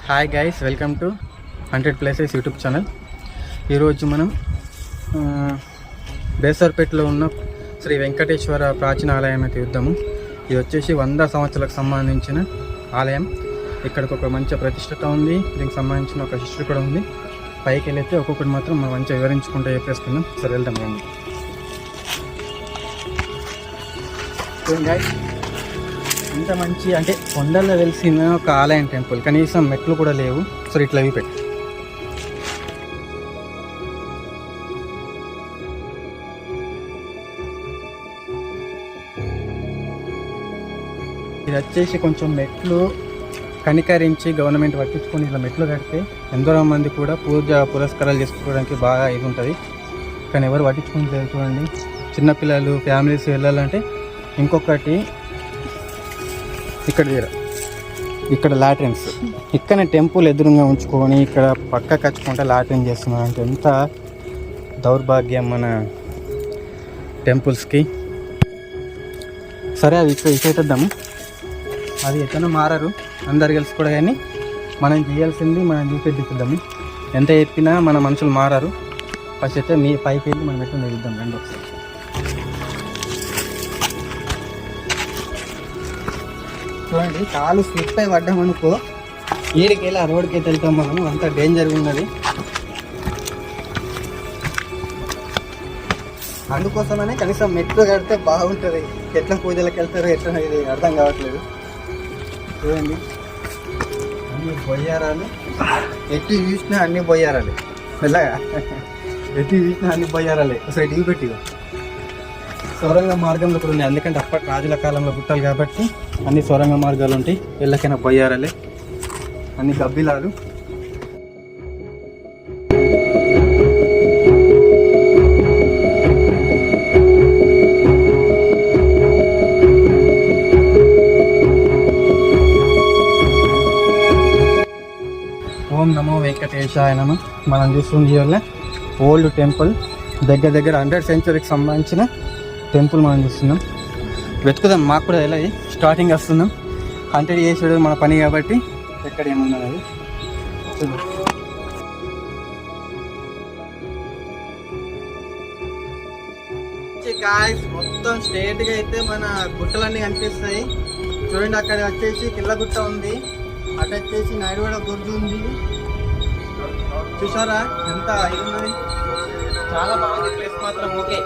Hi guys, welcome to 100 Places YouTube channel. ఈరోజు మనం బేసర్పేటలో ఉన్న శ్రీ వెంకటేశ్వర ప్రాచీన ఆలయం అయితే చూద్దాము. ఇది వచ్చేసి 100 సంవత్సరాలకు సంబంధించిన ఆలయం. ఇక్కడికి ఒక మంచి ప్రతిష్టత ఉంది, దీనికి సంబంధించిన ఒక హిస్టరీ కూడా ఉంది. పైకి వెళ్ళైతే ఒక్కొక్కటి మాత్రం మనం మంచిగా వివరించుకుంటూ చెప్పేస్తున్నాం. సరే వెళ్దాం రండి. గైస్, ఇంత మంచి అంటే కొండల్లో వెలిసిన ఒక ఆలయం టెంపుల్, కనీసం మెట్లు కూడా లేవు. సో ఇట్లా అవి పెట్టి ఇది వచ్చేసి కొంచెం మెట్లు కనికరించి గవర్నమెంట్ పట్టించుకొని ఇలా మెట్లు కడితే ఎంతో మంది కూడా పూజ పురస్కారాలు చేసుకోవడానికి బాగా ఇది ఉంటుంది. కానీ ఎవరు పట్టించుకొని చూడండి. చిన్నపిల్లలు ఫ్యామిలీస్ వెళ్ళాలంటే ఇంకొకటి ఇక్కడ లాట్రిన్స్, ఇక్కడ టెంపుల్ ఎదురుగా ఉంచుకొని ఇక్కడ పక్క కచ్చుకుంటే లాట్రిన్ చేస్తున్నారు అంటే ఎంత దౌర్భాగ్యం మన టెంపుల్స్కి. సరే, అది ఇక్కడ ఇచ్చేద్దాము. అది ఎట్లనో మారరు, అందరు కలిసి కూడా, కానీ మనం చేయాల్సింది మనం చూపెట్టిద్దాము. ఎంత చెప్పినా మన మనుషులు మారరు. ఫస్ట్ అయితే మీ పైకి వెళ్ళి మనం ఎట్లా నిలుద్దాం రండి ఒకసారి. చూడండి, కాలు స్లిప్ అయి పడ్డామనుకో ఈడికి వెళ్ళి ఆ రోడ్కి అయితే వెళ్తాం మనం. అంత డేంజర్గా ఉన్నది. అందుకోసమనే కనీసం మెట్లు కడితే బాగుంటుంది. ఎట్లా పూజలకు వెళ్తారో ఎట్లా ఇది అర్థం కావట్లేదు. చూడండి, అన్ని బొయ్యారాలు, ఎట్టి చూసినా అన్ని బొయ్యారాలే. మెల్లగా ఎట్టి చూసినా అన్ని బొయ్యారాలే. అసలు టీ పెట్టి సొరంగ మార్గంలో కూడా ఉన్నాయి. ఎందుకంటే అప్పటి రాజుల కాలంలో పుట్టాలి కాబట్టి అన్ని సొరంగ మార్గాలు ఉంటాయి. ఎల్లకైనా బొయ్యారాలే, అన్ని గబ్బిలాలు. ఓం నమో వెంకటేశాయ నమ. మనం చూస్తుంది వల్ల ఓల్డ్ టెంపుల్, దగ్గర 100 సెంచరీకి సంబంధించిన టెంపుల్ మనం చూస్తున్నాం. వెతుకుదాం, మాకు కూడా ఎలా స్టార్టింగ్ వస్తున్నాం. 100 చేసాడు మన పని కాబట్టి ఎక్కడ ఏమున్నది అది గాయ్స్. మొత్తం స్ట్రేట్గా అయితే మన గుట్టలన్నీ కనిపిస్తాయి. చూడండి, అక్కడ వచ్చేసి కిల్లగుట్ట ఉంది, అటు వచ్చేసి నాయుడుగూడ గుర్తు ఉంది. చూసారా ఎంత ఇది ఉన్నది. చాలా బాగుంది ప్లేస్ మాత్రం. ఓకే,